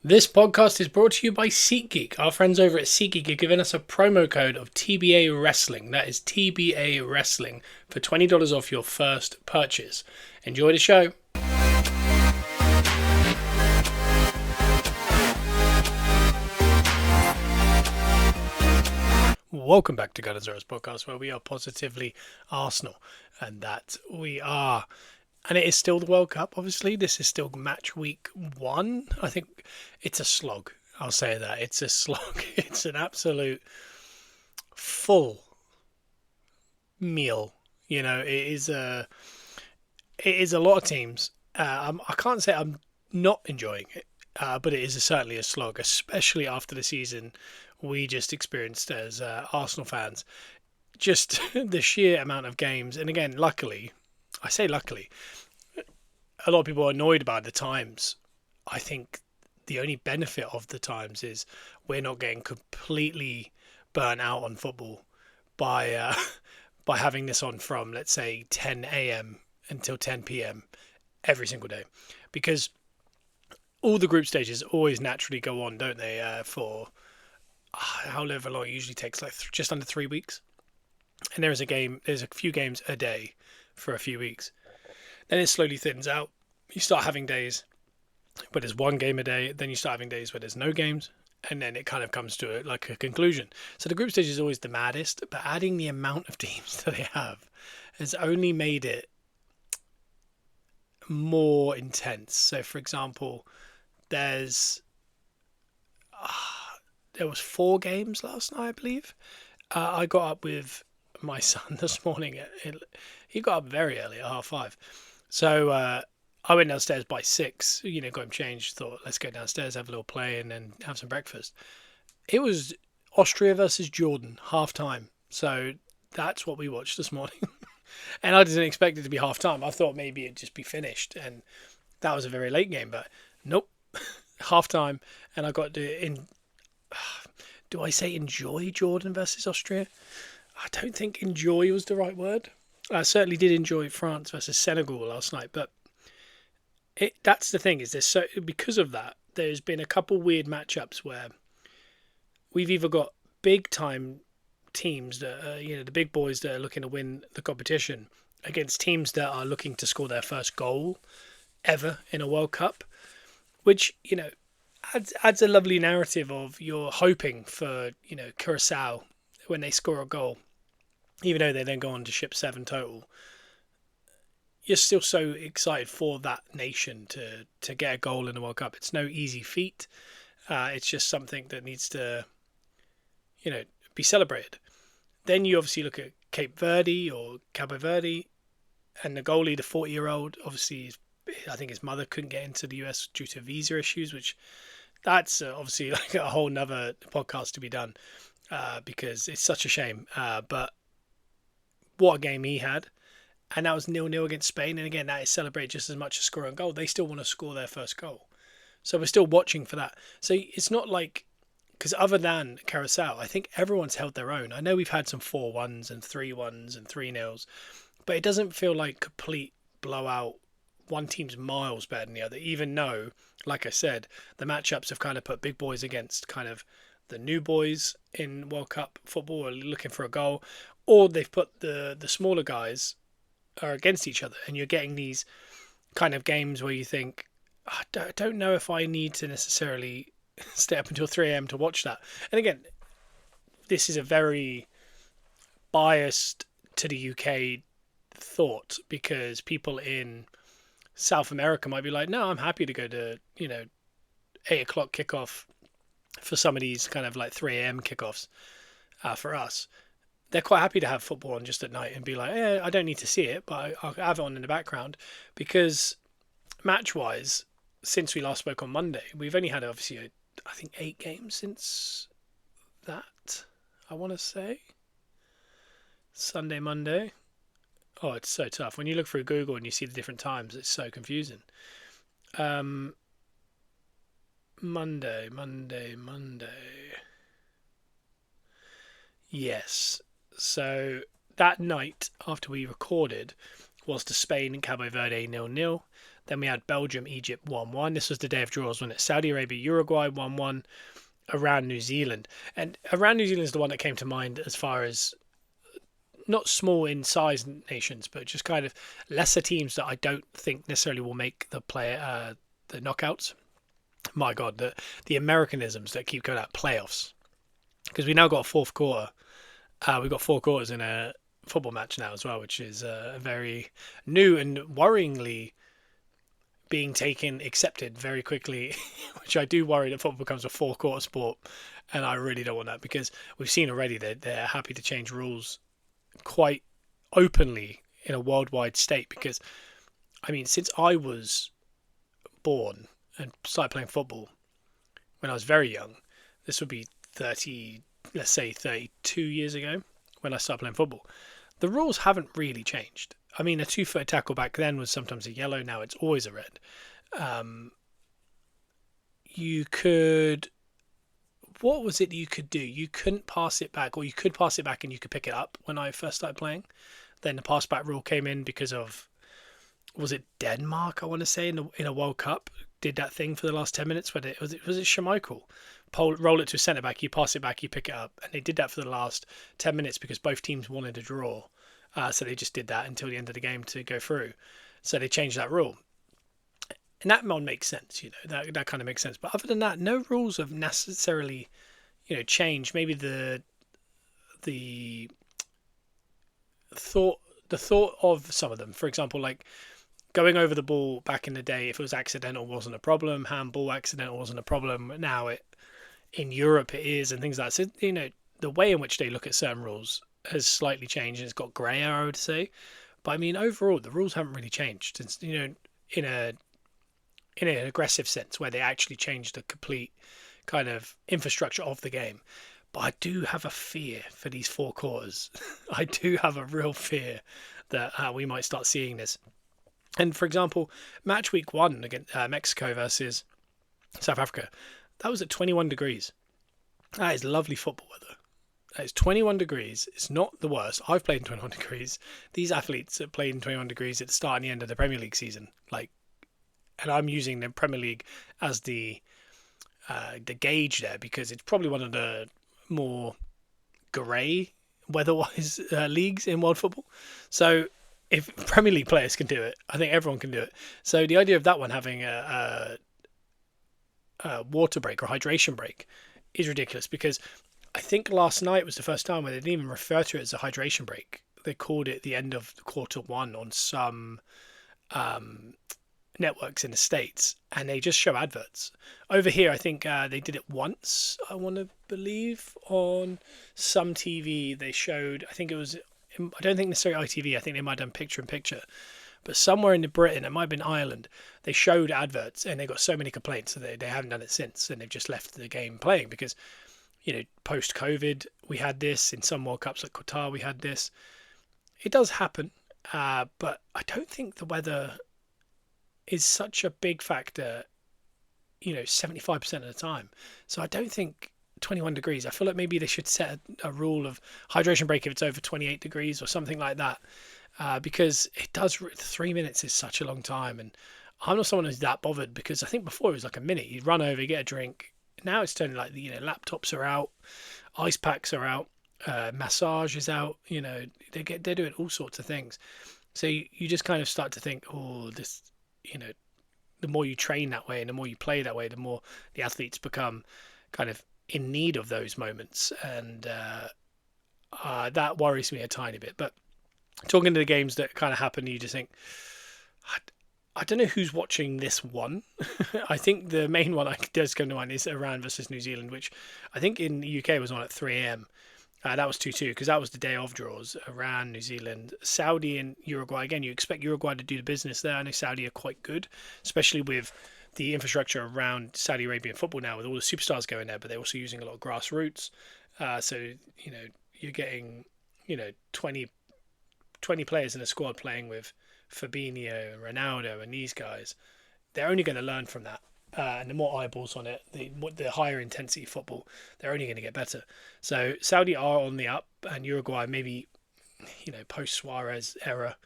This podcast is brought to you by SeatGeek. Our friends over at SeatGeek are giving us a promo code of TBA Wrestling. That is TBA Wrestling for $20 off your first purchase. Enjoy the show. Welcome back to Gunners Rose Podcast, where we are positively Arsenal, and that we are. And it is still the World Cup, obviously. This is still match week 1. I think it's a slog. I'll say that. It's a slog. It's an absolute full meal. You know, it is a lot of teams. I can't say I'm not enjoying it, but it is certainly a slog, especially after the season we just experienced as Arsenal fans. Just the sheer amount of games. And again, luckily, I say luckily, a lot of people are annoyed about the times. I think the only benefit of the times is we're not getting completely burnt out on football by by having this on from, let's say, 10 a.m. until 10 p.m. every single day, because all the group stages always naturally go on, don't they? For however long, it usually takes like just under 3 weeks, and there's a few games a day for a few weeks. Then it slowly thins out. You start having days where there's one game a day. Then you start having days where there's no games. And then it kind of comes to like a conclusion. So the group stage is always the maddest. But adding the amount of teams that they have has only made it more intense. So, for example, there was 4 games last night, I believe. I got up with my son this morning. He got up very early at 5:30. So I went downstairs by 6, got him changed, thought, let's go downstairs, have a little play and then have some breakfast. It was Austria versus Jordan, half time. So that's what we watched this morning. And I didn't expect it to be half time. I thought maybe it'd just be finished. And that was a very late game, but nope, half time. And I got to, do I say enjoy Jordan versus Austria? I don't think enjoy was the right word. I certainly did enjoy France versus Senegal last night, but that's the thing, is because of that, there's been a couple weird matchups where we've either got big time teams that are, the big boys that are looking to win the competition against teams that are looking to score their first goal ever in a World Cup, which, adds a lovely narrative of you're hoping for, Curacao when they score a goal, even though they then go on to ship 7 total. You're still so excited for that nation to get a goal in the World Cup. It's no easy feat. It's just something that needs to, be celebrated. Then you obviously look at Cape Verde or Cabo Verde, and the goalie, the 40-year-old, obviously, I think his mother couldn't get into the US due to visa issues, which that's obviously like a whole nother podcast to be done, because it's such a shame. But what a game he had. And that was 0-0 against Spain. And again, that is celebrated just as much as scoring a goal. They still want to score their first goal. So we're still watching for that. So it's not like, because other than Curacao, I think everyone's held their own. I know we've had some 4-1s and 3-1s and 3-0s, but it doesn't feel like complete blowout. One team's miles better than the other, even though, like I said, the matchups have kind of put big boys against kind of the new boys in World Cup football are looking for a goal, or they've put the smaller guys are against each other, and you're getting these kind of games where you think, I don't know if I need to necessarily stay up until 3 a.m. to watch that. And again, this is a very biased to the UK thought, because people in South America might be like, no, I'm happy to go to 8 o'clock kickoff for some of these kind of like 3 a.m. kickoffs. For us, they're quite happy to have football on just at night and be like, I don't need to see it, but I'll have it on in the background. Because match-wise, since we last spoke on Monday, we've only had obviously, I think, 8 games since that, I want to say. Sunday, Monday. Oh, it's so tough. When you look through Google and you see the different times, it's so confusing. Monday. Yes. So that night after we recorded was the Spain and Cabo Verde 0-0. Then we had Belgium, Egypt 1-1. This was the day of draws, when it's Saudi Arabia, Uruguay 1-1, Iran, New Zealand. And Iran, New Zealand is the one that came to mind as far as not small in size nations, but just kind of lesser teams that I don't think necessarily will make the knockouts. My God, the Americanisms that keep going out playoffs, because we now got a fourth quarter. We've got four quarters in a football match now as well, which is very new and worryingly being accepted very quickly, which I do worry that football becomes a four-quarter sport, and I really don't want that, because we've seen already that they're happy to change rules quite openly in a worldwide state. Because, I mean, since I was born and started playing football when I was very young, this would be 30, let's say 32 years ago when I started playing football, the rules haven't really changed. I mean, a 2-foot tackle back then was sometimes a yellow. Now it's always a red. You could... What was it you could do? You couldn't pass it back, or you could pass it back and you could pick it up when I first started playing. Then the pass back rule came in because of... Was it Denmark, I want to say, in a World Cup? Did that thing for the last 10 minutes? Was it Schmeichel? Roll it to a centre back, you pass it back, you pick it up. And they did that for the last 10 minutes because both teams wanted a draw. So they just did that until the end of the game to go through. So they changed that rule. And that one makes sense, that kind of makes sense. But other than that, no rules have necessarily, changed. Maybe the thought of some of them. For example, like going over the ball back in the day, if it was accidental, wasn't a problem. Handball accidental wasn't a problem. Now in Europe it is, and things like that. So, the way in which they look at certain rules has slightly changed, and it's got grayer, I would say. But I mean, overall, the rules haven't really changed. It's, in an aggressive sense, where they actually changed the complete kind of infrastructure of the game. But I do have a fear for these four quarters. I do have a real fear that we might start seeing this. And for example, match week 1 against Mexico versus South Africa, that was at 21 degrees. That is lovely football weather. It's 21 degrees. It's not the worst. I've played in 21 degrees. These athletes have played in 21 degrees at the start and the end of the Premier League season. And I'm using the Premier League as the gauge there, because it's probably one of the more grey weather-wise leagues in world football. So if Premier League players can do it, I think everyone can do it. So the idea of that one having a water break or hydration break is ridiculous, because I think last night was the first time where they didn't even refer to it as a hydration break. They called it the end of quarter 1 on some networks in the States, and they just show adverts. Over here, I think they did it once, I want to believe, on some TV. They showed, I think it was, I don't think necessarily ITV, I think they might have done picture in picture, but somewhere in Britain, it might have been Ireland, they showed adverts, and they got so many complaints that they haven't done it since, and they've just left the game playing, because post-COVID, we had this. In some World Cups like Qatar, we had this. It does happen, but I don't think the weather is such a big factor, 75% of the time. So I don't think 21 degrees. I feel like maybe they should set a rule of hydration break if it's over 28 degrees or something like that, because it does. 3 minutes is such a long time, and I'm not someone who's that bothered, because I think before it was like a minute. You'd run over, get a drink. Now it's turning like, laptops are out, ice packs are out, massage is out. They're doing all sorts of things. So you just kind of start to think, oh, this, the more you train that way and the more you play that way, the more the athletes become kind of in need of those moments, and that worries me a tiny bit. But talking to the games that kind of happen, you just think, I don't know who's watching this one. I think the main one that does come to mind is Iran versus New Zealand, which I think in the UK was on at 3 a.m. That was 2-2, because that was the day of draws. Iran, New Zealand, Saudi and Uruguay. Again, you expect Uruguay to do the business there. I know Saudi are quite good, especially with the infrastructure around Saudi Arabian football now, with all the superstars going there, but they're also using a lot of grassroots. So, you're getting, 20 players in a squad playing with Fabinho and Ronaldo and these guys. They're only going to learn from that, and the more eyeballs on it, the higher intensity football, they're only going to get better. So Saudi are on the up, and Uruguay maybe, post Suarez era,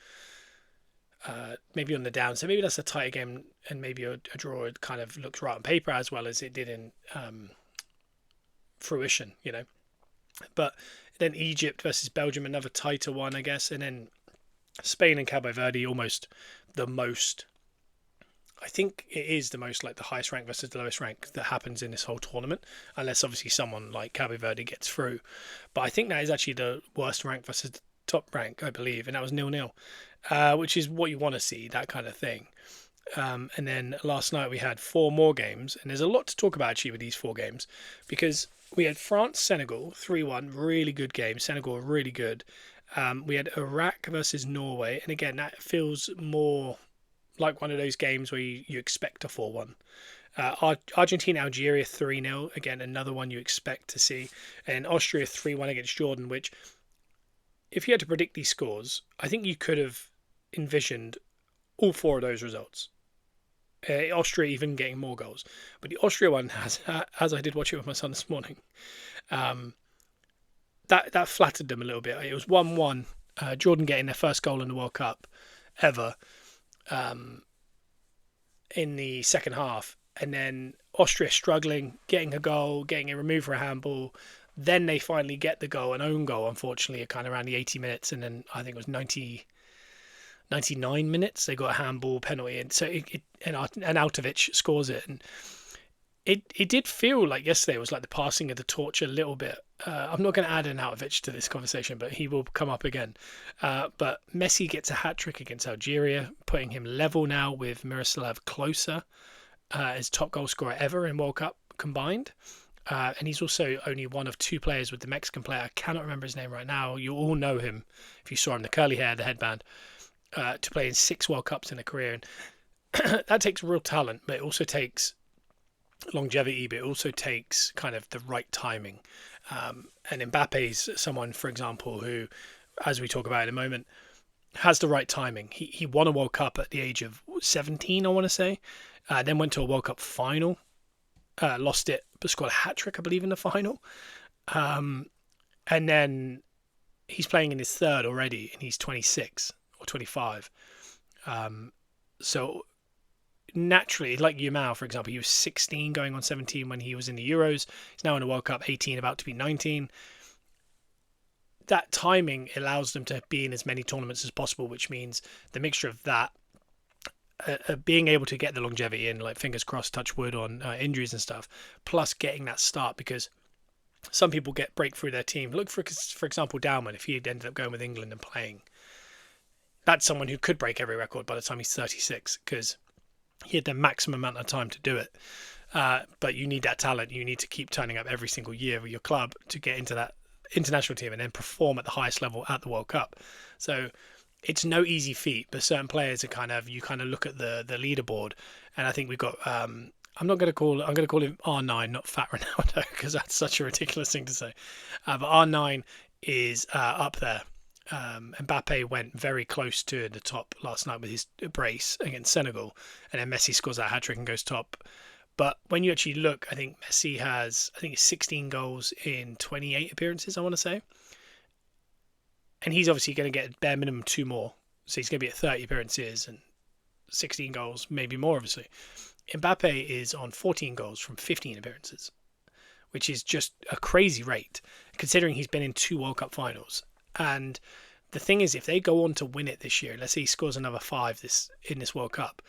maybe on the down. So maybe that's a tighter game, and maybe a draw kind of looks right on paper as well as it did in fruition, But then Egypt versus Belgium, another tighter one, I guess, and then Spain and Cabo Verde, almost the most. I think it is the most like the highest rank versus the lowest rank that happens in this whole tournament, unless obviously someone like Cabo Verde gets through. But I think that is actually the worst rank versus the top rank, I believe, and that was 0-0, which is what you want to see, that kind of thing. And then last night we had 4 more games, and there's a lot to talk about actually with these 4 games, because we had France-Senegal 3-1, really good game. Senegal are really good. We had Iraq versus Norway, and again that feels more like one of those games where you expect a 4-1. Argentina-Algeria 3-0, again another one you expect to see, and Austria 3-1 against Jordan, which if you had to predict these scores, I think you could have envisioned all 4 of those results. Austria even getting more goals, but the Austria one has, as I did watch it with my son this morning, that flattered them a little bit. It was 1-1. Jordan getting their first goal in the World Cup ever in the second half, and then Austria struggling, getting a goal, getting it removed for a handball. Then they finally get the goal, an own goal, unfortunately, kind of around the 80 minutes, and then I think it was 99 minutes they got a handball penalty, and so and Altovic scores it, and it did feel like yesterday was like the passing of the torch a little bit. I'm not going to add an Altovic to this conversation, but he will come up again. But Messi gets a hat-trick against Algeria, putting him level now with Miroslav Klose as top goal scorer ever in World Cup combined. And he's also only one of 2 players with the Mexican player. I cannot remember his name right now. You all know him if you saw him, the curly hair, the headband, to play in 6 World Cups in a career. And that takes real talent, but it also takes longevity, but it also takes kind of the right timing. And Mbappe's someone, for example, who, as we talk about in a moment, has the right timing. He won a World Cup at the age of 17, I want to say, then went to a World Cup final, lost it, but scored a hat-trick, I believe, in the final. And then he's playing in his 3rd already, and he's 26 or 25. So naturally, like Yamal, for example, he was 16 going on 17 when he was in the Euros. He's now in the World Cup, 18, about to be 19. That timing allows them to be in as many tournaments as possible, which means the mixture of that, being able to get the longevity in, like fingers crossed, touch wood on injuries and stuff, plus getting that start, because some people break through their team. Look for example, Dowman, if he had ended up going with England and playing, that's someone who could break every record by the time he's 36, because he had the maximum amount of time to do it. But you need that talent. You need to keep turning up every single year with your club to get into that international team and then perform at the highest level at the World Cup. So it's no easy feat, but certain players are you look at the leaderboard, and I think we've got I'm going to call him R9, not Fat Ronaldo, because that's such a ridiculous thing to say. But R9 is up there. Mbappe went very close to the top last night with his brace against Senegal, and then Messi scores that hat-trick and goes top. But when you actually look, I think Messi has, 16 goals in 28 appearances, I want to say. And he's obviously going to get bare minimum 2 more. So he's going to be at 30 appearances and 16 goals, maybe more, obviously. Mbappe is on 14 goals from 15 appearances, which is just a crazy rate, considering he's been in 2 World Cup finals. And the thing is, if they go on to win it this year, let's say he scores another 5 in this World Cup,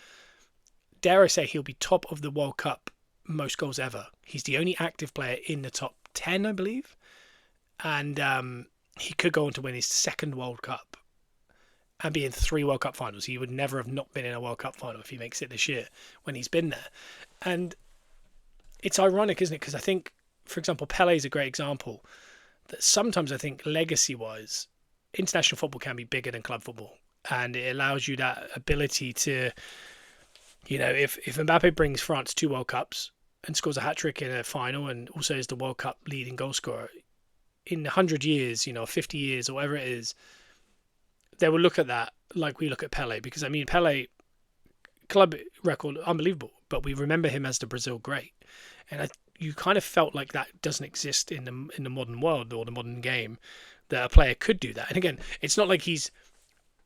dare I say he'll be top of the World Cup most goals ever. He's the only active player in the top 10, I believe. And he could go on to win his 2nd World Cup and be in 3 World Cup finals. He would never have not been in a World Cup final if he makes it this year when he's been there. And it's ironic, isn't it? Because I think, for example, Pele is a great example that sometimes I think legacy-wise, international football can be bigger than club football. And it allows you that ability to, if Mbappe brings France 2 World Cups and scores a hat-trick in a final and also is the World Cup leading goal scorer, in 100 years, 50 years, or whatever it is, they will look at that like we look at Pele. Because, Pele, club record, unbelievable, but we remember him as the Brazil great. And you kind of felt like that doesn't exist in the modern world or the modern game, that a player could do that. And again, it's not like he's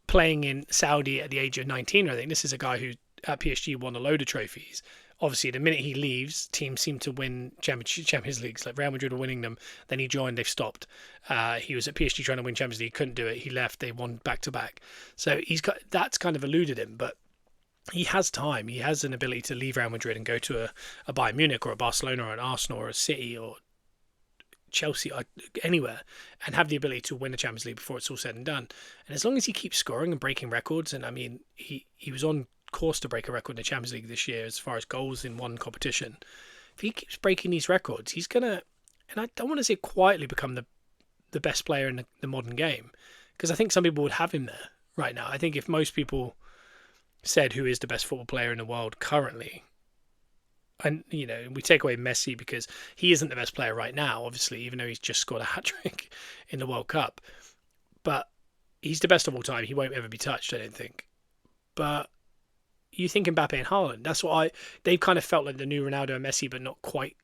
playing in Saudi at the age of 19. I think this is a guy who at PSG won a load of trophies. Obviously, the minute he leaves, teams seem to win Champions Leagues. Like Real Madrid were winning them, then he joined, they've stopped. He was at PSG trying to win Champions League, couldn't do it. He left, they won back to back. So that's kind of eluded him, but he has time. He has an ability to leave Real Madrid and go to a Bayern Munich or a Barcelona or an Arsenal or a City or Chelsea or anywhere, and have the ability to win a Champions League before it's all said and done. And as long as he keeps scoring and breaking records, and I mean, he was on course to break a record in the Champions League this year as far as goals in one competition. If he keeps breaking these records, he's gonna, and I don't want to say quietly, become the best player in the modern game, because I think some people would have him there right now. I think if most people said who is the best football player in the world currently, and we take away Messi because he isn't the best player right now, obviously, even though he's just scored a hat-trick in the World Cup, but he's the best of all time. He won't ever be touched, I don't think. But you think Mbappe and Haaland, that's what they've kind of felt like the new Ronaldo and Messi, but not quite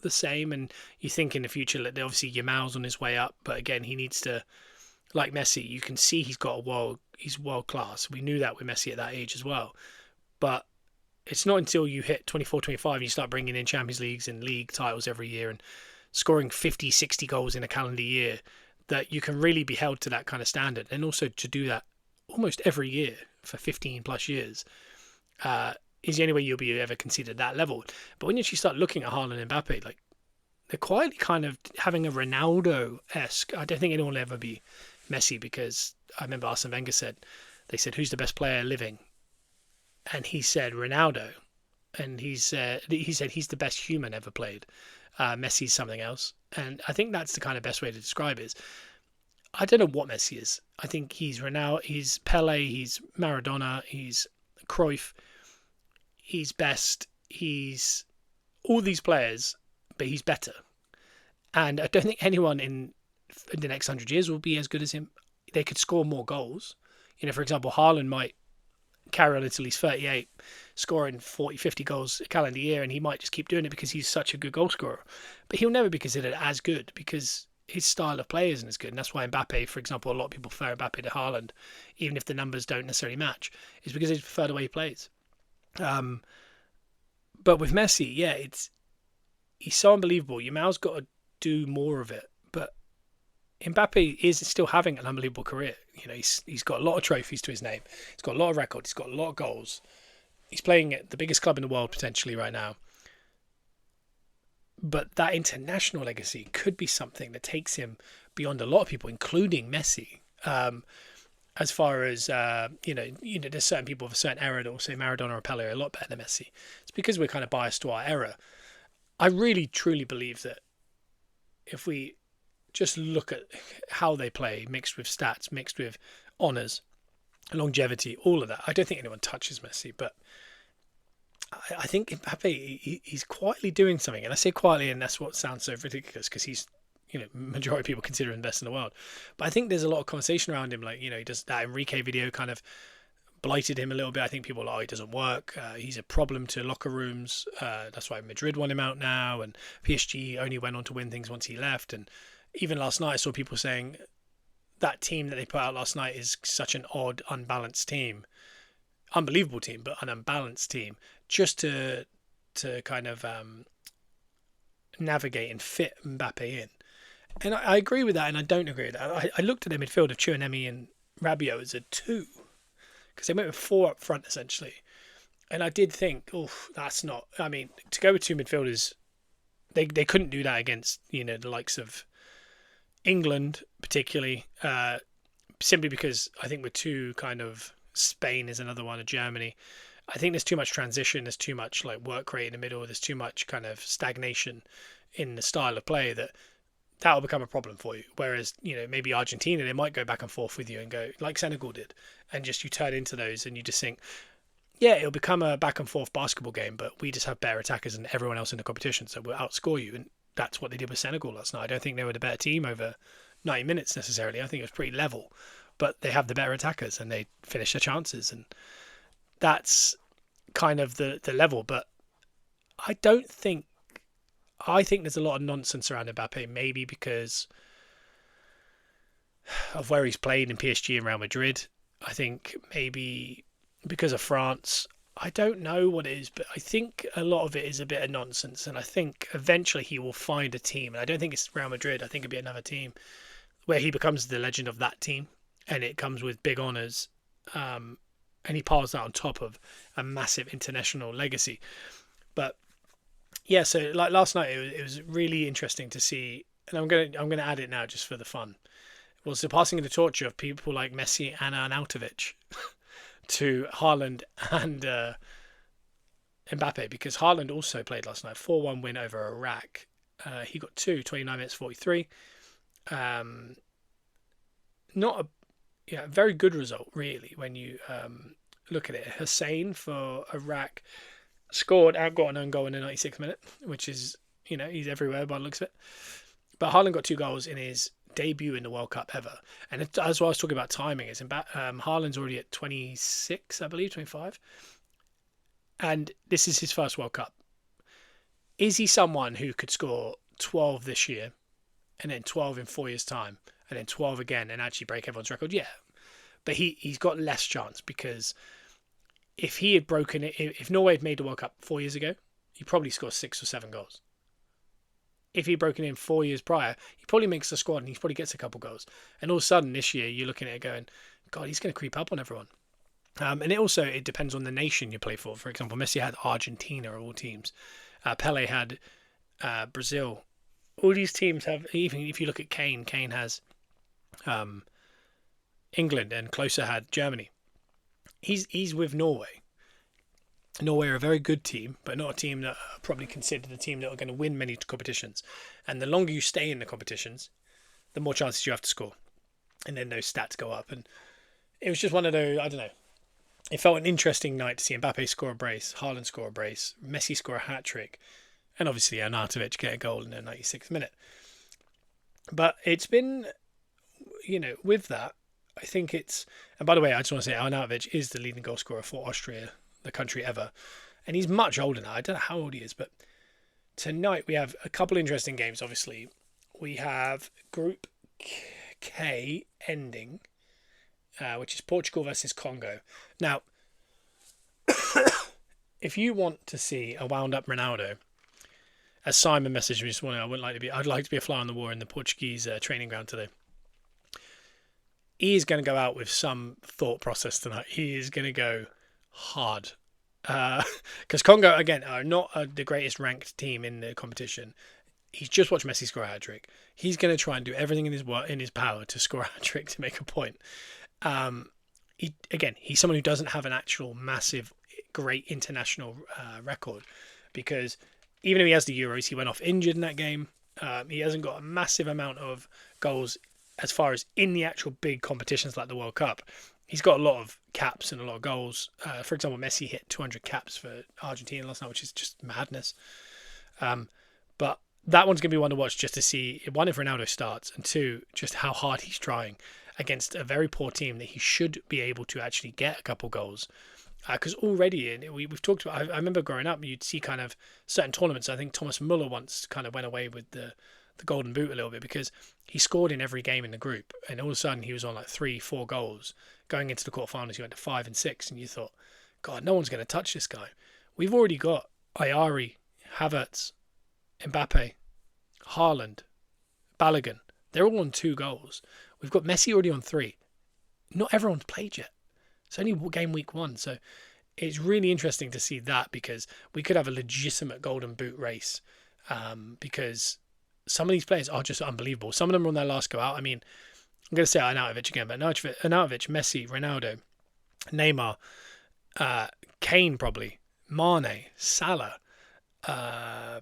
the same. And you think in the future that obviously Yamal's on his way up, but again, he needs to, like Messi, you can see he's world class. We knew that with Messi at that age as well. But it's not until you hit 24, 25 and you start bringing in Champions Leagues and league titles every year and scoring 50, 60 goals in a calendar year that you can really be held to that kind of standard. And also to do that almost every year for 15 plus years is the only way you'll be ever considered that level. But when you actually start looking at Haaland and Mbappe, like, they're quietly kind of having a Ronaldo-esque. I don't think anyone will ever be Messi, because I remember Arsene Wenger they said, who's the best player living? And he said Ronaldo, and he said he's the best human ever played. Messi's something else, and I think that's the kind of best way to describe it. I don't know what Messi is. I think he's Ronaldo, he's Pele, he's Maradona, he's Cruyff, he's best, he's all these players, but he's better. And I don't think anyone in the next 100 years will be as good as him. They could score more goals. For example, Haaland might carry on until he's 38, scoring 40, 50 goals a calendar year, and he might just keep doing it because he's such a good goal scorer. But he'll never be considered as good because his style of play isn't as good. And that's why Mbappe, for example, a lot of people prefer Mbappe to Haaland, even if the numbers don't necessarily match, is because they prefer the way he plays. But with Messi, yeah, he's so unbelievable. Yamal's got to do more of it. But Mbappe is still having an unbelievable career. He's got a lot of trophies to his name. He's got a lot of records. He's got a lot of goals. He's playing at the biggest club in the world potentially right now. But that international legacy could be something that takes him beyond a lot of people, including Messi. As far as there's certain people of a certain era that will say Maradona or Pele are a lot better than Messi. It's because we're kind of biased to our era. I really truly believe that if we just look at how they play, mixed with stats, mixed with honours, longevity, all of that, I don't think anyone touches Messi. But I think Mbappe, he's quietly doing something. And I say quietly, and that's what sounds so ridiculous, because he's, majority of people consider him the best in the world. But I think there's a lot of conversation around him. Like, he does that Enrique video kind of blighted him a little bit. I think people are like, he doesn't work. He's a problem to locker rooms. That's why Madrid want him out now. And PSG only went on to win things once he left. And even last night, I saw people saying that team that they put out last night is such an odd, unbalanced team. Unbelievable team, but an unbalanced team. Just to kind of navigate and fit Mbappe in. And I agree with that, and I don't agree with that. I looked at their midfield of Chouameni and Rabiot as a 2, because they went with 4 up front, essentially. And I did think, that's not... I mean, to go with 2 midfielders, they couldn't do that against, the likes of England, particularly, simply because I think with 2 kind of... Spain is another one, of Germany. I think there's too much transition, there's too much work rate in the middle, there's too much kind of stagnation in the style of play that will become a problem for you. Whereas, maybe Argentina, they might go back and forth with you and go like Senegal did, and just you turn into those and you just think, yeah, it'll become a back and forth basketball game, but we just have better attackers than everyone else in the competition, so we'll outscore you. And that's what they did with Senegal last night. I don't think they were the better team over 90 minutes necessarily. I think it was pretty level, but they have the better attackers and they finish their chances, and that's kind of the level. But I think there's a lot of nonsense around Mbappe, maybe because of where he's played in PSG and Real Madrid. I think maybe because of France. I don't know what it is, but I think a lot of it is a bit of nonsense. And I think eventually he will find a team. And I don't think it's Real Madrid. I think it'll be another team where he becomes the legend of that team. And it comes with big honours. And he piles that on top of a massive international legacy. But yeah, so like last night, it was really interesting to see. And I'm gonna add it now just for the fun. Was the passing of the torch of people like Messi and Arnautovic to Haaland and Mbappe, because Haaland also played last night, 4-1 win over Iraq. He got 29 minutes 43. Not a very good result, really, when you look at it. Hussein for Iraq scored, got an own goal in the 96th minute, which is, he's everywhere by the looks of it. But Haaland got 2 goals in his debut in the World Cup ever. And as well, I was talking about timing, is Haaland's already at 26, I believe, 25. And this is his first World Cup. Is he someone who could score 12 this year and then 12 in 4 years' time and then 12 again and actually break everyone's record? Yeah. But he's got less chance, because if he had broken it, if Norway had made the World Cup 4 years ago, he probably scored 6 or 7 goals. If he'd broken in 4 years prior, he probably makes the squad and he probably gets a couple goals. And all of a sudden this year, you're looking at it going, God, he's going to creep up on everyone. And it depends on the nation you play for. For example, Messi had Argentina of all teams. Pele had Brazil. All these teams have, even if you look at Kane has England, and Klose had Germany. He's with Norway. Norway are a very good team, but not a team that are probably considered a team that are going to win many competitions. And the longer you stay in the competitions, the more chances you have to score. And then those stats go up. And it was just one of those, I don't know. It felt an interesting night to see Mbappe score a brace, Haaland score a brace, Messi score a hat-trick, and obviously Arnautovic get a goal in the 96th minute. But it's been, with that, I think it's... And by the way, I just want to say Arnautovic is the leading goal scorer for Austria, the country ever. And he's much older now. I don't know how old he is, but tonight we have a couple interesting games, obviously. We have Group K ending, which is Portugal versus Congo. Now, if you want to see a wound-up Ronaldo, as Simon messaged me this morning, I'd like to be a fly on the wall in the Portuguese training ground today. He is going to go out with some thought process tonight. He is going to go hard. Because Congo, again, are not the greatest ranked team in the competition. He's just watched Messi score a hat-trick. He's going to try and do everything in his power to score a hat-trick to make a point. He's someone who doesn't have an actual massive, great international record, because even if he has the Euros, he went off injured in that game. He hasn't got a massive amount of goals as far as in the actual big competitions like the World Cup. He's got a lot of caps and a lot of goals. For example, Messi hit 200 caps for Argentina last night, which is just madness. But that one's going to be one to watch, just to see, one, if Ronaldo starts, and two, just how hard he's trying against a very poor team that he should be able to actually get a couple goals. Because already, we've talked about, I remember growing up, you'd see kind of certain tournaments. I think Thomas Muller once kind of went away with the golden boot a little bit, because he scored in every game in the group, and all of a sudden he was on like 3-4 goals. Going into the quarterfinals, he went to 5 and 6, and you thought, God, no one's going to touch this guy. We've already got Ayari, Havertz, Mbappe, Haaland, Balogun. They're all on 2 goals. We've got Messi already on 3. Not everyone's played yet. It's only game week 1, so it's really interesting to see that, because we could have a legitimate golden boot race, because some of these players are just unbelievable. Some of them are on their last go out. I mean, I'm going to say Arnautovic again, but Arnautovic, Messi, Ronaldo, Neymar, Kane probably, Mane, Salah, Van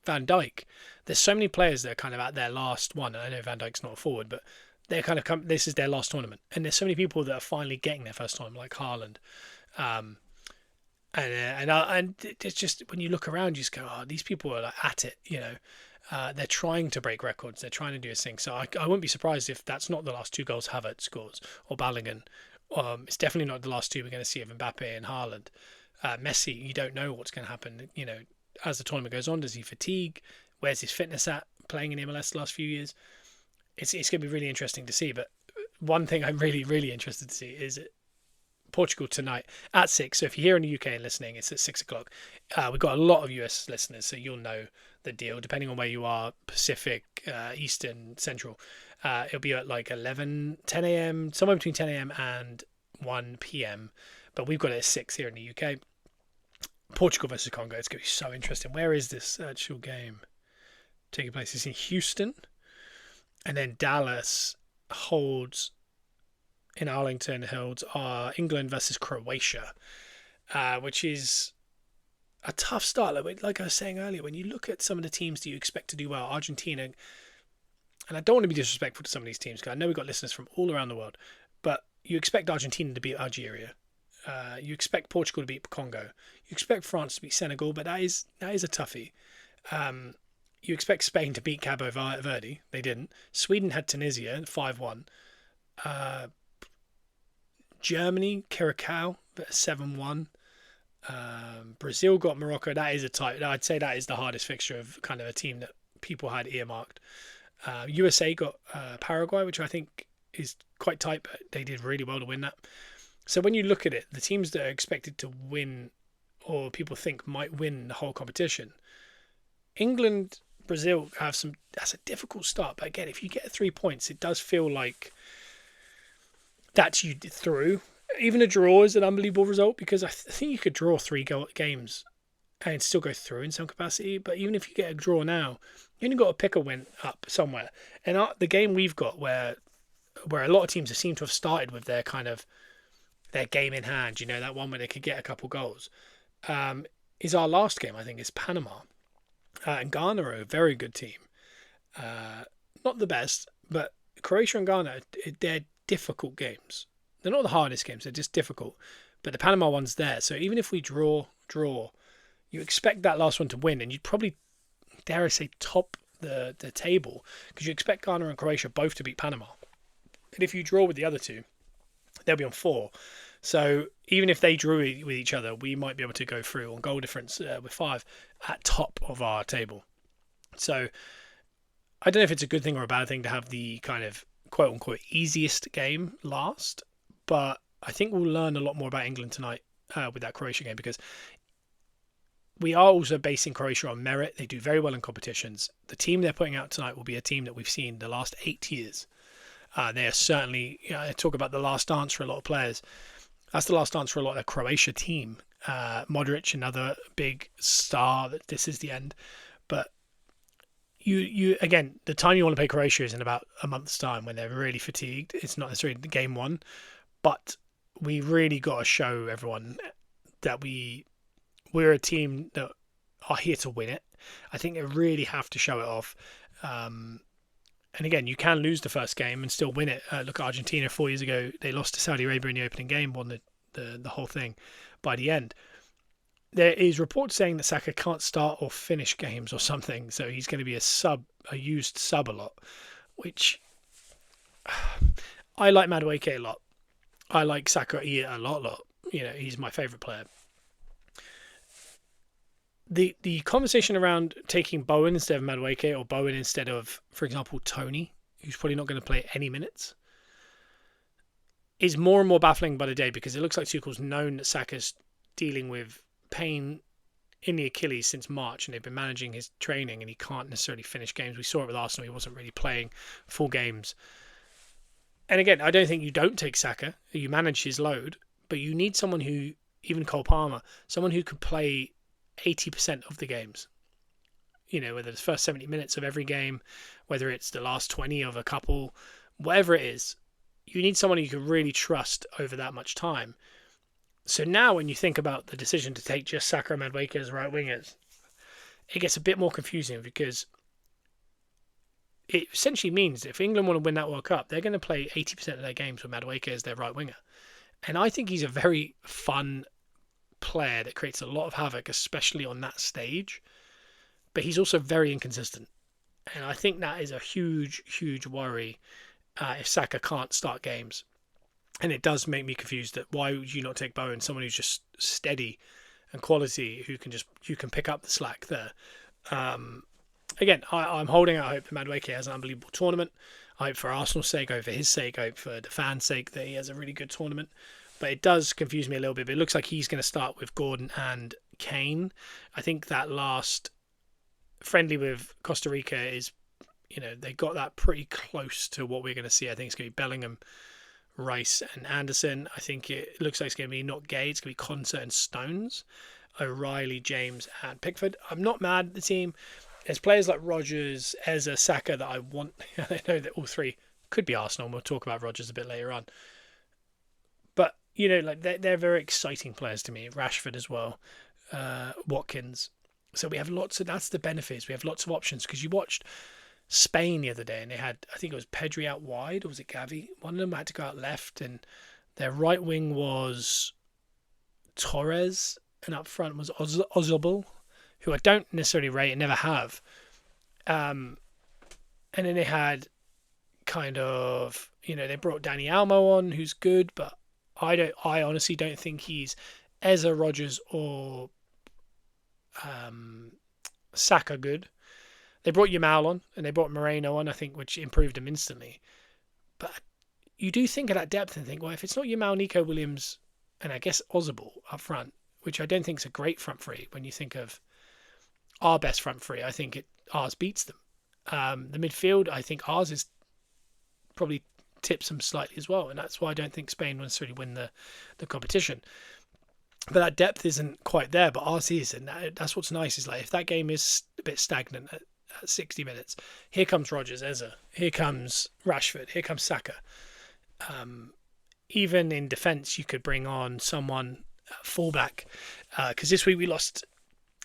Dijk. There's so many players that are kind of at their last one. And I know Van Dijk's not a forward, but they're kind of this is their last tournament. And there's so many people that are finally getting their first tournament, like Haaland. And it's just, when you look around, you just go, oh, these people are like at it, they're trying to break records. They're trying to do a thing. So I wouldn't be surprised if that's not the last 2 goals Havertz scores, or Balogun. It's definitely not the last 2 we're going to see of Mbappe and Haaland. Messi, you don't know what's going to happen. As the tournament goes on, does he fatigue? Where's his fitness at, playing in MLS the last few years? It's going to be really interesting to see. But one thing I'm really, really interested to see is Portugal tonight at 6. So if you're here in the UK and listening, it's at 6 o'clock. We've got a lot of US listeners, so you'll know the deal. Depending on where you are, Pacific, Eastern, Central, it'll be at like 11, 10 a.m., somewhere between 10 a.m. and 1 p.m. But we've got it at 6 here in the UK. Portugal versus Congo. It's going to be so interesting. Where is this actual game taking place? It's in Houston. And then Dallas holds in Arlington holds England versus Croatia, which is a tough start. Like I was saying earlier, when you look at some of the teams that you expect to do well, Argentina, and I don't want to be disrespectful to some of these teams because I know we've got listeners from all around the world, but you expect Argentina to beat Algeria. You expect Portugal to beat Congo. You expect France to beat Senegal, but that is a toughie. You expect Spain to beat Cabo Verde. They didn't. Sweden had Tunisia 5-1. Germany, Curacao, 7-1. Brazil got Morocco. That is a tight. I'd say that is the hardest fixture of kind of a team that people had earmarked. USA got Paraguay, which I think is quite tight, but they did really well to win that. So when you look at it, the teams that are expected to win, or people think might win the whole competition, England, Brazil have some. That's a difficult start, but again, if you get 3 points, it does feel like that's you through. Even a draw is an unbelievable result because I think you could draw 3 games and still go through in some capacity. But even if you get a draw now, you only got to pick a win up somewhere. And the game we've got where a lot of teams seem to have started with their kind of their game in hand, you know, that one where they could get a couple goals, is our last game. I think is Panama. And Ghana are a very good team. Not the best, but Croatia and Ghana, they're difficult games. They're not the hardest games, they're just difficult. But the Panama one's there. So even if we draw, you expect that last one to win, and you'd probably, dare I say, top the table, because you expect Ghana and Croatia both to beat Panama. And if you draw with the other two, they'll be on 4. So even if they drew with each other, we might be able to go through on goal difference with 5 at top of our table. So I don't know if it's a good thing or a bad thing to have the kind of quote unquote easiest game last, but I think we'll learn a lot more about England tonight with that Croatia game, because we are also basing Croatia on merit. They do very well in competitions. The team they're putting out tonight will be a team that we've seen the last 8 years. They are certainly, I talk about the last dance for a lot of players. That's the last dance for a lot of the Croatia team. Modric, another big star. That this is the end. But you again, the time you want to play Croatia is in about a month's time when they're really fatigued. It's not necessarily the game one, but we really got to show everyone that we're a team that are here to win it. I think they really have to show it off. And again, you can lose the first game and still win it. Look at Argentina 4 years ago. They lost to Saudi Arabia in the opening game, won the whole thing by the end. There is reports saying that Saka can't start or finish games or something, so he's going to be a used sub a lot, which I like Madueke a lot. I like Saka a lot. You know, he's my favourite player. The conversation around taking Bowen instead of Madueke, or Bowen instead of, for example, Tony, who's probably not going to play any minutes, is more and more baffling by the day, because it looks like Tuchel's known that Saka's dealing with pain in the Achilles since March, and they've been managing his training, and he can't necessarily finish games. We saw it with Arsenal. He wasn't really playing full games. And again, I don't think you don't take Saka. You manage his load, but you need someone who, even Cole Palmer, someone who could play 80% of the games. You know, whether it's the first 70 minutes of every game, whether it's the last 20 of a couple, whatever it is, you need someone you can really trust over that much time. So now when you think about the decision to take just Saka and Madueke as right wingers, it gets a bit more confusing, because it essentially means that if England want to win that World Cup, they're going to play 80% of their games with Madueke as their right winger. And I think he's a very fun player that creates a lot of havoc, especially on that stage. But he's also very inconsistent. And I think that is a huge worry if Saka can't start games. And it does make me confused that why would you not take Bowen, someone who's just steady and quality, who can pick up the slack there. And again, I'm holding out hope that Madueke has an unbelievable tournament. I hope for Arsenal's sake, I hope for his sake, I hope for the fans' sake that he has a really good tournament. But it does confuse me a little bit. But it looks like he's going to start with Gordon and Kane. I think that last friendly with Costa Rica is, they got that pretty close to what we're going to see. I think it's going to be Bellingham, Rice, and Anderson. I think it looks like it's going to be not Gay. It's going to be Concert and Stones, O'Reilly, James, and Pickford. I'm not mad at the team. There's players like Rodgers, Eza, Saka that I want. I know that all three could be Arsenal, and we'll talk about Rodgers a bit later on. But, they're very exciting players to me. Rashford as well, Watkins. So we have lots of, that's the benefits. We have lots of options because you watched Spain the other day and they had, I think it was Pedri out wide, or was it Gavi? One of them had to go out left, and their right wing was Torres, and up front was Ozobel, who I don't necessarily rate and never have. And then they had kind of, they brought Danny Almo on, who's good, but I honestly don't think he's Eza, Rodgers, or Saka good. They brought Yamal on and they brought Moreno on, I think, which improved him instantly. But you do think of that depth and think, well, if it's not Yamal, Nico Williams, and I guess Ozobel up front, which I don't think is a great front three when you think of our best front three, I think ours beats them. The midfield, I think ours is probably tips them slightly as well, and that's why I don't think Spain will necessarily win the competition. But that depth isn't quite there, but ours is, and that's what's nice. Is like if that game is a bit stagnant at 60 minutes, here comes Rodgers, Eza, here comes Rashford, here comes Saka. Even in defence, you could bring on someone fullback, because this week we lost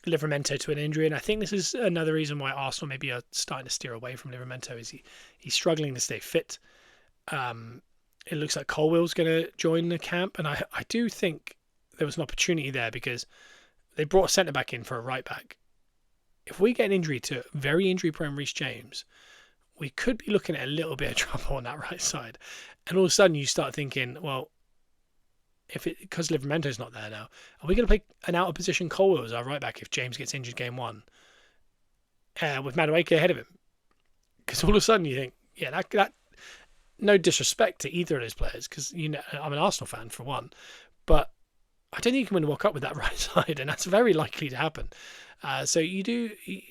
Livramento to an injury, and I think this is another reason why Arsenal maybe are starting to steer away from Livramento. Is he's struggling to stay fit. It looks like Colwell's going to join the camp, and I do think there was an opportunity there because they brought a centre back in for a right back. If we get an injury to very injury prone Reece James, we could be looking at a little bit of trouble on that right side. And all of a sudden you start thinking, well, because Livramento's not there now, are we going to play an out of position Colwell as our right back if James gets injured game one, with Madueke ahead of him? Because all of a sudden you think, yeah, that no disrespect to either of those players, because I'm an Arsenal fan for one, but I don't think you can win a World Cup with that right side, and that's very likely to happen. So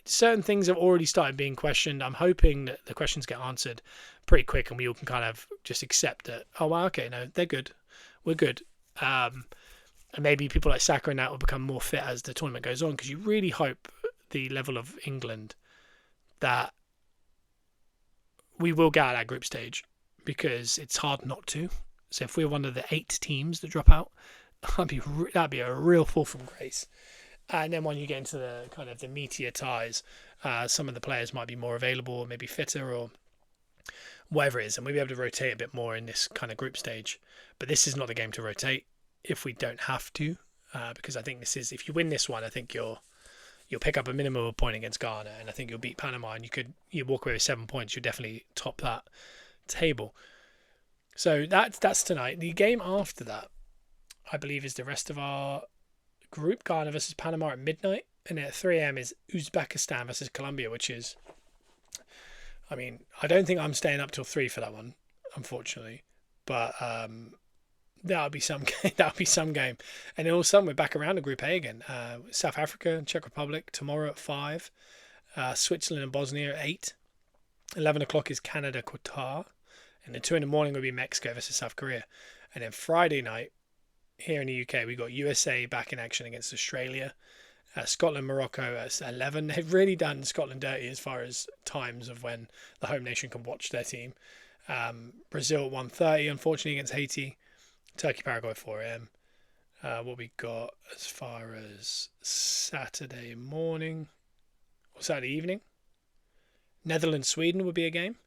certain things have already started being questioned. I'm hoping that the questions get answered pretty quick and we all can kind of just accept that, oh, well, okay, no, they're good. We're good. And maybe people like Saka and that will become more fit as the tournament goes on, because you really hope the level of England that we will get out of that group stage, because it's hard not to. So if we're one of the 8 teams that drop out, that'd be a real fall from grace. And then when you get into the kind of the meatier ties, some of the players might be more available, maybe fitter, or whatever it is, and we'll be able to rotate a bit more in this kind of group stage. But this is not the game to rotate if we don't have to, because I think this is, if you win this one, I think you'll pick up a minimum of a point against Ghana, and I think you'll beat Panama, and you walk away with 7 points. You'll definitely top that table. So that's tonight. The game after that, I believe, is the rest of our group. Ghana versus Panama at midnight, and at 3 a.m. is Uzbekistan versus Colombia, which is, I mean, I don't think I'm staying up till 3 for that one, unfortunately, but that'll be some game. That'll be some game. And then all of a sudden we're back around to Group A again. South Africa and Czech Republic tomorrow at 5. Switzerland and Bosnia at 8. 11 o'clock is Canada, Qatar, and then 2 in the morning will be Mexico versus South Korea. And then Friday night, here in the UK, we got USA back in action against Australia. Scotland, Morocco at 11. They've really done Scotland dirty as far as times of when the home nation can watch their team. Brazil at 1:30, unfortunately, against Haiti. Turkey, Paraguay at 4 a.m. What we got as far as Saturday morning or Saturday evening. Netherlands, Sweden would be a game.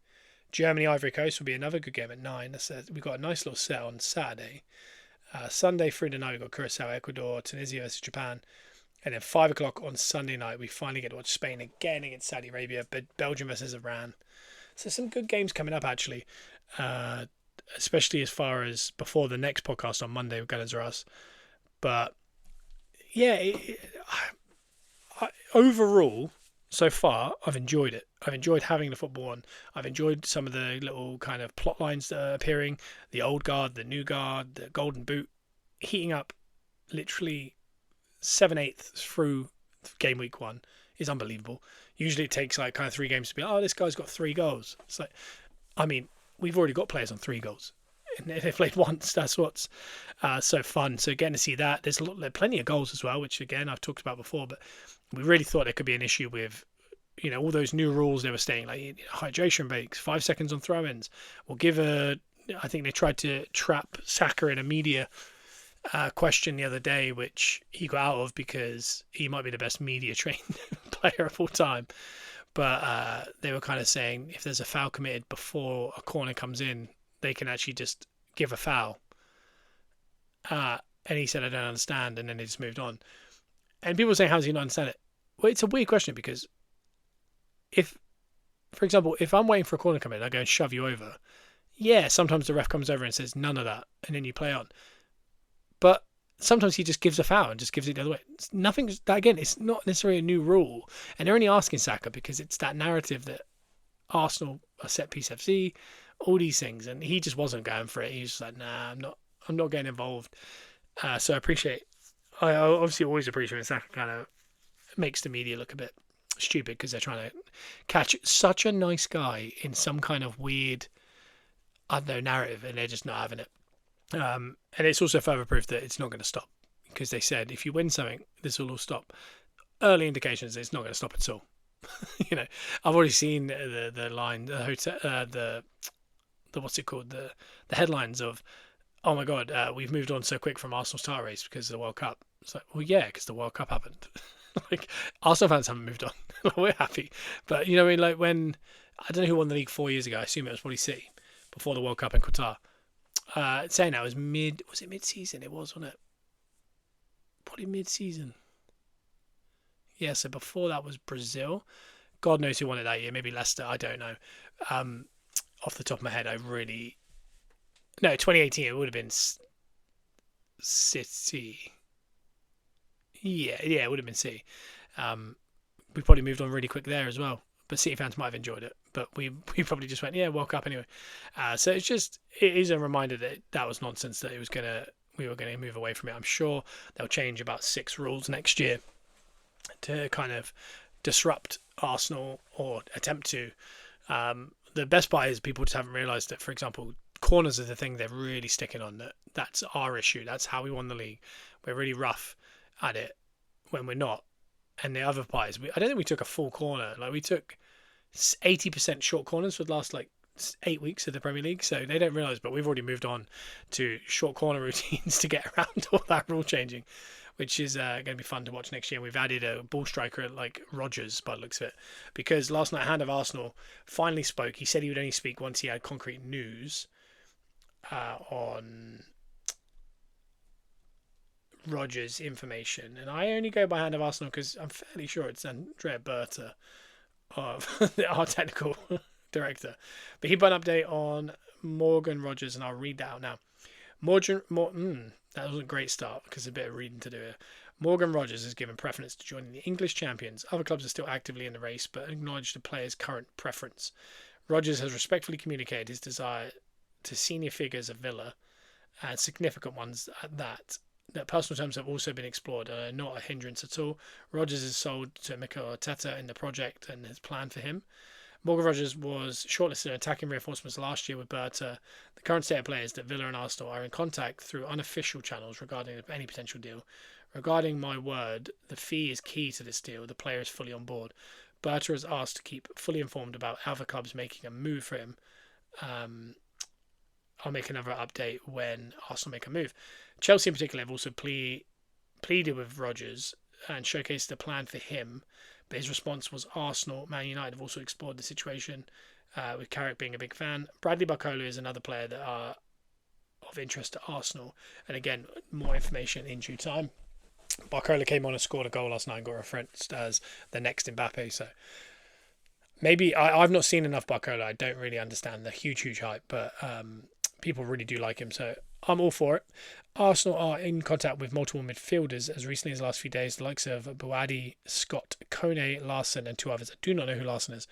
Germany, Ivory Coast would be another good game at 9. We've got a nice little set on Saturday. Sunday through the night, we've got Curacao, Ecuador, Tunisia versus Japan. And then 5 o'clock on Sunday night, we finally get to watch Spain again against Saudi Arabia, but Belgium versus Iran. So some good games coming up, actually, especially as far as before the next podcast on Monday with Gunners R Us. But, yeah, overall, so far, I've enjoyed it. I've enjoyed having the football on. I've enjoyed some of the little kind of plot lines that are appearing, the old guard, the new guard, the golden boot, heating up literally 7/8 through game week 1 is unbelievable. Usually it takes like kind of 3 games to be, oh, this guy's got 3 goals. It's like, I mean, we've already got players on 3 goals. And they've played once. That's what's so fun. So getting to see that, there's plenty of goals as well, which again I've talked about before. But we really thought there could be an issue with, all those new rules they were saying, like hydration breaks, 5 seconds on throw-ins. We'll give a. I think they tried to trap Saka in a media question the other day, which he got out of because he might be the best media trained player of all time. But they were kind of saying if there's a foul committed before a corner comes in, they can actually just give a foul. And he said, I don't understand. And then they just moved on. And people say, how does he not understand it? Well, it's a weird question because if, for example, if I'm waiting for a corner to come in, I go and shove you over. Yeah, sometimes the ref comes over and says none of that. And then you play on. But sometimes he just gives a foul and just gives it the other way. It's nothing. Again, it's not necessarily a new rule. And they're only asking Saka because it's that narrative that Arsenal are set piece FC, all these things, and he just wasn't going for it. He was just like, nah, I'm not getting involved. So I obviously always appreciate when Saka kind of makes the media look a bit stupid because they're trying to catch such a nice guy in some kind of weird, I don't know, narrative, and they're just not having it. And it's also further proof that it's not going to stop because they said if you win something, this will all stop. Early indications that it's not going to stop at all. I've already seen the line, the hotel, the what's it called, the headlines of, oh my god, we've moved on so quick from Arsenal's title race because of the World Cup. It's like, well, yeah, because the World Cup happened. Like Arsenal fans haven't moved on. We're happy, but I mean, like when I don't know who won the league 4 years ago. I assume it was probably City before the World Cup in Qatar. Saying that was it mid-season? It was, wasn't it? Probably mid-season. Yeah, so before that was Brazil. God knows who won it that year. Maybe Leicester. I don't know. Off the top of my head, 2018. It would have been City. Yeah, it would have been City. We probably moved on really quick there as well. But City fans might have enjoyed it. But we probably just went, yeah, World Cup anyway. So it is a reminder that was nonsense. That we were gonna move away from it. I'm sure they'll change about 6 rules next year to kind of disrupt Arsenal or attempt to. The best part is people just haven't realised that, for example, corners are the thing they're really sticking on. That's our issue. That's how we won the league. We're really rough at it when we're not. And the other part is, I don't think we took a full corner. Like we took 80% short corners for the last 8 weeks of the Premier League. So they don't realise, but we've already moved on to short corner routines to get around all that rule changing, which is going to be fun to watch next year. We've added a ball striker like Rodgers by the looks of it, because last night Hand of Arsenal finally spoke. He said he would only speak once he had concrete news on Rodgers' information. And I only go by Hand of Arsenal because I'm fairly sure it's Andrea Berta of our technical director. But he put an update on Morgan Rodgers, and I'll read that out now. That was a great start because there's a bit of reading to do here. Morgan Rodgers has given preference to joining the English champions. Other clubs are still actively in the race, but acknowledge the player's current preference. Rodgers has respectfully communicated his desire to senior figures of Villa, and significant ones at that personal terms have also been explored, not a hindrance at all. Rodgers is sold to Mikel Arteta in the project and his plan for him. Morgan Rodgers was shortlisted in attacking reinforcements last year with Berta. The current state of play is that Villa and Arsenal are in contact through unofficial channels regarding any potential deal. Regarding my word, the fee is key to this deal. The player is fully on board. Berta is asked to keep fully informed about other clubs making a move for him. I'll make another update when Arsenal make a move. Chelsea in particular have also pleaded with Rodgers and showcased a plan for him, but his response was Arsenal. Man United have also explored the situation, with Carrick being a big fan. Bradley Barcola is another player that are of interest to Arsenal, and again, more information in due time. Barcola came on and scored a goal last night and got referenced as the next Mbappe, so maybe I've not seen enough Barcola. I don't really understand the huge hype, but people really do like him, so I'm all for it. Arsenal are in contact with multiple midfielders as recently as the last few days, the likes of Buadi, Scott, Kone, Larson, and two others. I do not know who Larson is.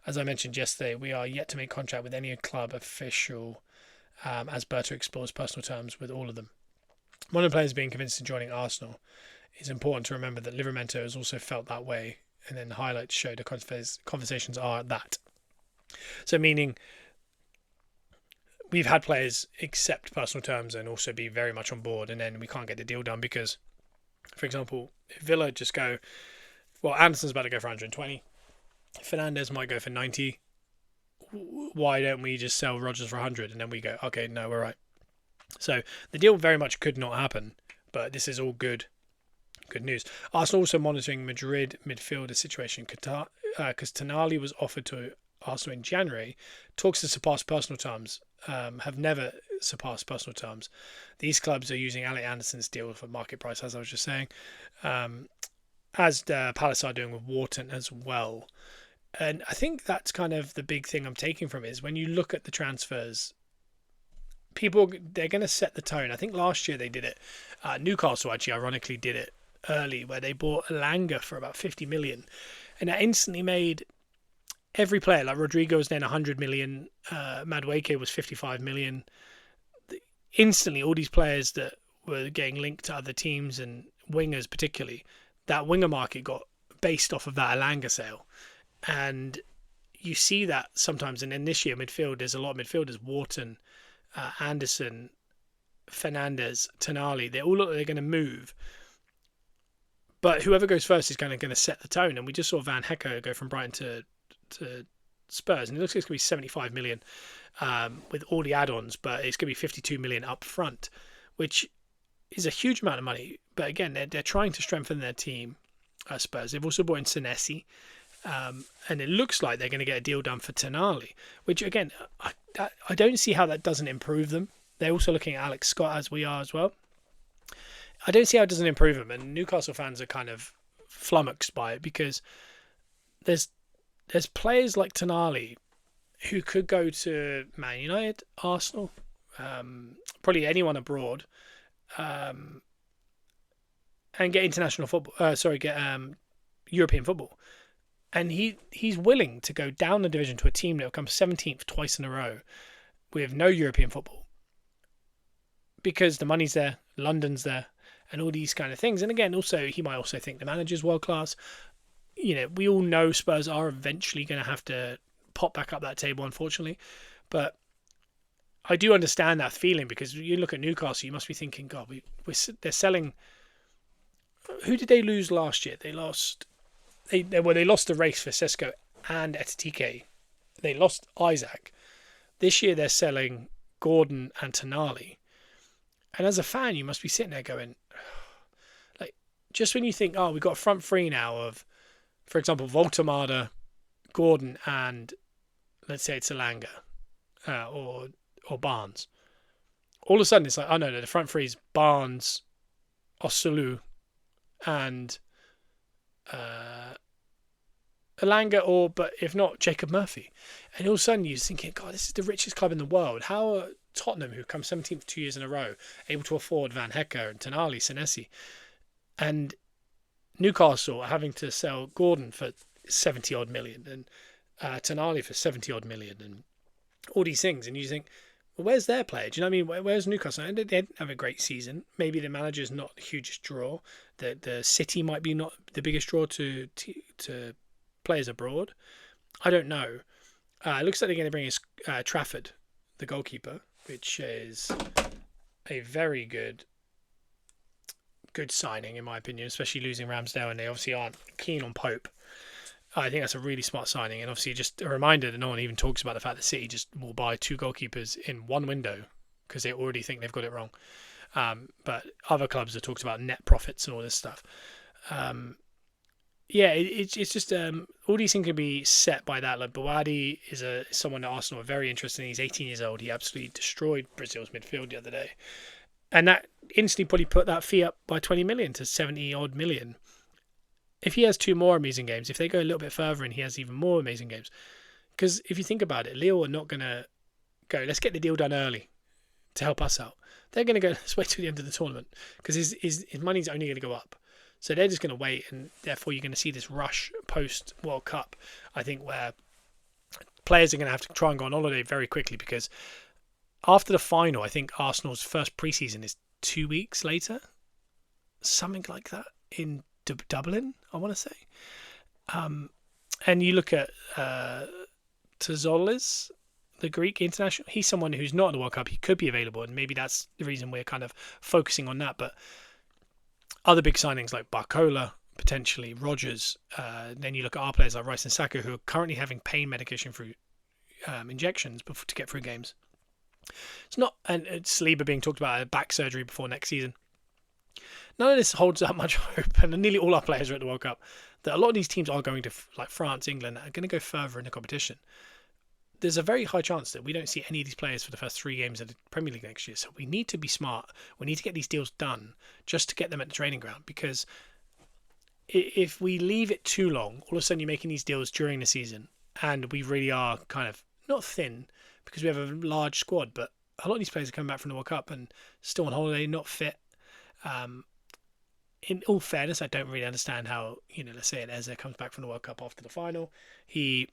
As I mentioned yesterday, we are yet to make contact with any club official as Berta explores personal terms with all of them. One of the players being convinced of joining Arsenal. It's important to remember that Livramento has also felt that way, and then the highlights show the conversations are that. So meaning we've had players accept personal terms and also be very much on board, and then we can't get the deal done because, for example, if Villa just go, well, Anderson's about to go for 120, Fernandez might go for 90. Why don't we just sell Rodgers for 100? And then we go, okay, no, we're right. So the deal very much could not happen, but this is all good news. Arsenal also monitoring Madrid midfielder situation because Tonali was offered to Arsenal in January. Talks to surpass personal terms have never surpassed personal terms. These clubs are using Alec Anderson's deal for market price, as I was just saying, as Palace are doing with Wharton as well. And I think that's kind of the big thing I'm taking from it is when you look at the transfers, they're going to set the tone. I think last year they did it. Newcastle actually ironically did it early where they bought Elanga for about 50 million. And that instantly made every player, like Rodrigo was then 100 million, Madueke was 55 million. Instantly, all these players that were getting linked to other teams and wingers particularly, that winger market got based off of that Elanga sale. And you see that sometimes. And in this year, midfield, there's a lot of midfielders, Wharton, Anderson, Fernandez, Tonali, they all look like they're going to move. But whoever goes first is kind of going to set the tone. And we just saw Van Hecke go from Brighton to Spurs, and it looks like it's going to be 75 million with all the add-ons, but it's going to be 52 million up front, which is a huge amount of money. But again, they're trying to strengthen their team, Spurs. They've also brought in Senesi, and it looks like they're going to get a deal done for Tonali, which again, I don't see how that doesn't improve them. They're also looking at Alex Scott, as we are as well. I don't see how it doesn't improve them, and Newcastle fans are kind of flummoxed by it because there's players like Tonali who could go to Man United, Arsenal, probably anyone abroad, and get international football. Get European football, and he's willing to go down the division to a team that will come 17th twice in a row with no European football because the money's there, London's there, and all these kind of things. And again, also he might also think the manager's world class. You know, we all know Spurs are eventually going to have to pop back up that table, unfortunately. But I do understand that feeling because you look at Newcastle, you must be thinking, God, they're selling. Who did they lose last year? They lost. They lost the race for Sesko and Etatike. They lost Isaac. This year they're selling Gordon and Tonali. And as a fan, you must be sitting there going, like, just when you think, oh, we've got a front three now of, for example, Voltemada, Gordon, and let's say it's Elanga or Barnes. All of a sudden, it's like, oh no, the front three is Barnes, Osulu, and Elanga, but if not, Jacob Murphy. And all of a sudden, you're thinking, God, this is the richest club in the world. How are Tottenham, who come 17th 2 years in a row, able to afford Van Hecke and Tonali, Senesi, and Newcastle are having to sell Gordon for 70 odd million and Tonali for 70 odd million and all these things, and you think, well, where's their player? Do you know what I mean? Where's Newcastle? And they didn't have a great season. Maybe the manager's not the hugest draw. The City might be not the biggest draw to players abroad. I don't know. It looks like they're going to bring in Trafford, the goalkeeper, which is a very good signing in my opinion, especially losing Ramsdale, and they obviously aren't keen on Pope. I think that's a really smart signing, and obviously just a reminder that no one even talks about the fact that City just will buy two goalkeepers in one window because they already think they've got it wrong. But other clubs have talked about net profits and all this stuff. It's just all these things can be set by that. Like Buadi is someone that Arsenal are very interested in. He's 18 years old. He absolutely destroyed Brazil's midfield the other day, and that instantly probably put that fee up by 20 million to 70 odd million. If he has two more amazing games, if they go a little bit further and he has even more amazing games, because if you think about it, Lille are not going to go, let's get the deal done early to help us out. they're going to go, let's wait till the end of the tournament because his money's only going to go up. So they're just going to wait, and therefore you're going to see this rush post World Cup, I think, where players are going to have to try and go on holiday very quickly because after the final, I think Arsenal's first pre-season is 2 weeks later, something like that, in Dublin, I want to say. And you look at Tzolis, the Greek international, he's someone who's not in the World Cup. He could be available, and maybe that's the reason we're kind of focusing on that. But other big signings like Barcola, potentially Rodgers, then you look at our players like Rice and Saka, who are currently having pain medication through injections to get through games. It's not, and Saliba being talked about a back surgery before next season. None of this holds that much hope, and nearly all our players are at the World Cup. That a lot of these teams are going to, like France, England, are going to go further in the competition. There's a very high chance that we don't see any of these players for the first 3 games of the Premier League next year. So we need to be smart. We need to get these deals done just to get them at the training ground. Because if we leave it too long, all of a sudden you're making these deals during the season, and we really are kind of not thin because we have a large squad, but a lot of these players are coming back from the World Cup and still on holiday, not fit. In all fairness, I don't really understand how, let's say Eze comes back from the World Cup after the final. He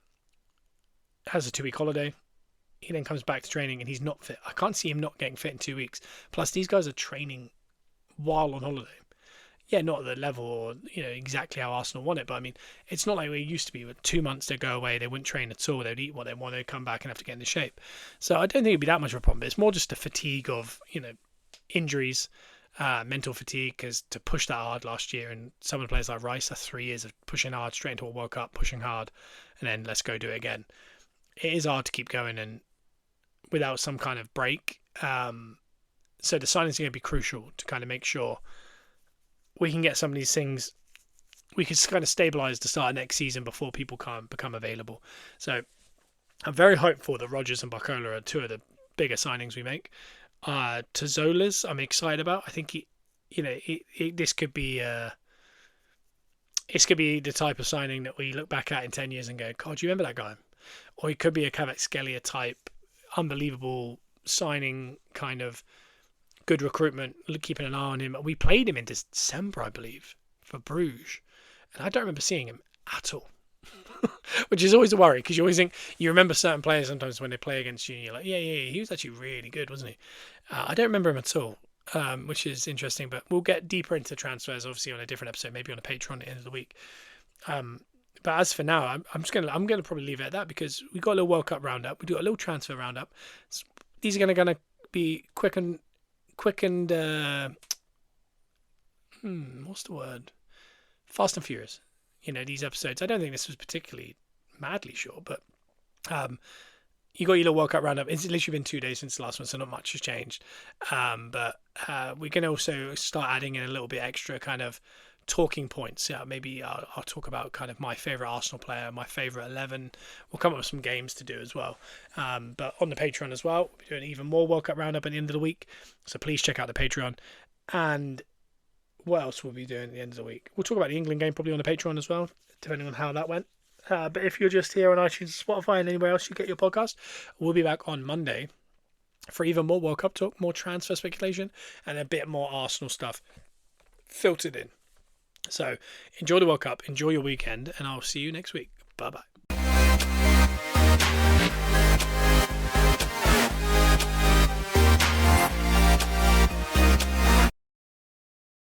has a 2-week holiday. He then comes back to training and he's not fit. I can't see him not getting fit in 2 weeks. Plus, these guys are training while on holiday. Yeah, not at the level or, exactly how Arsenal want it. But, I mean, it's not like we used to be. With 2 months, they'd go away. They wouldn't train at all. They'd eat what they want. They'd come back and have to get into shape. So I don't think it'd be that much of a problem. But it's more just the fatigue of, injuries, mental fatigue, because to push that hard last year, and some of the players like Rice, that's 3 years of pushing hard straight into a World Cup, pushing hard, and then let's go do it again. It is hard to keep going and without some kind of break. So the signings are going to be crucial to kind of make sure we can get some of these things. We can kind of stabilise the start of next season before people can become available. So I'm very hopeful that Rodgers and Barcola are 2 of the bigger signings we make. Tzolis, I'm excited about. I think this could be the type of signing that we look back at in 10 years and go, God, do you remember that guy? Or he could be a Kvaratskhelia type, unbelievable signing, kind of good recruitment, keeping an eye on him. We played him in December, I believe, for Bruges, and I don't remember seeing him at all. Which is always a worry, because you always think, you remember certain players sometimes when they play against you, and you're like, yeah, he was actually really good, wasn't he? I don't remember him at all, which is interesting, but we'll get deeper into transfers, obviously, on a different episode, maybe on a Patreon at the end of the week. But as for now, I'm gonna probably leave it at that, because we got a little World Cup roundup, we do a little transfer roundup. These are gonna be quick and what's the word? Fast and furious. These episodes. I don't think this was particularly madly short, but you got your little World Cup roundup. It's literally been 2 days since the last one, so not much has changed. But we're going to also start adding in a little bit extra kind of talking points. Yeah, maybe I'll talk about kind of my favourite Arsenal player, my favourite 11. We'll come up with some games to do as well. But on the Patreon as well, we're doing even more World Cup roundup at the end of the week. So please check out the Patreon. And what else will we be doing at the end of the week? We'll talk about the England game probably on the Patreon as well, depending on how that went. But if you're just here on iTunes, Spotify, and anywhere else you get your podcast, we'll be back on Monday for even more World Cup talk, more transfer speculation, and a bit more Arsenal stuff filtered in. So enjoy the World Cup, enjoy your weekend, and I'll see you next week. Bye-bye.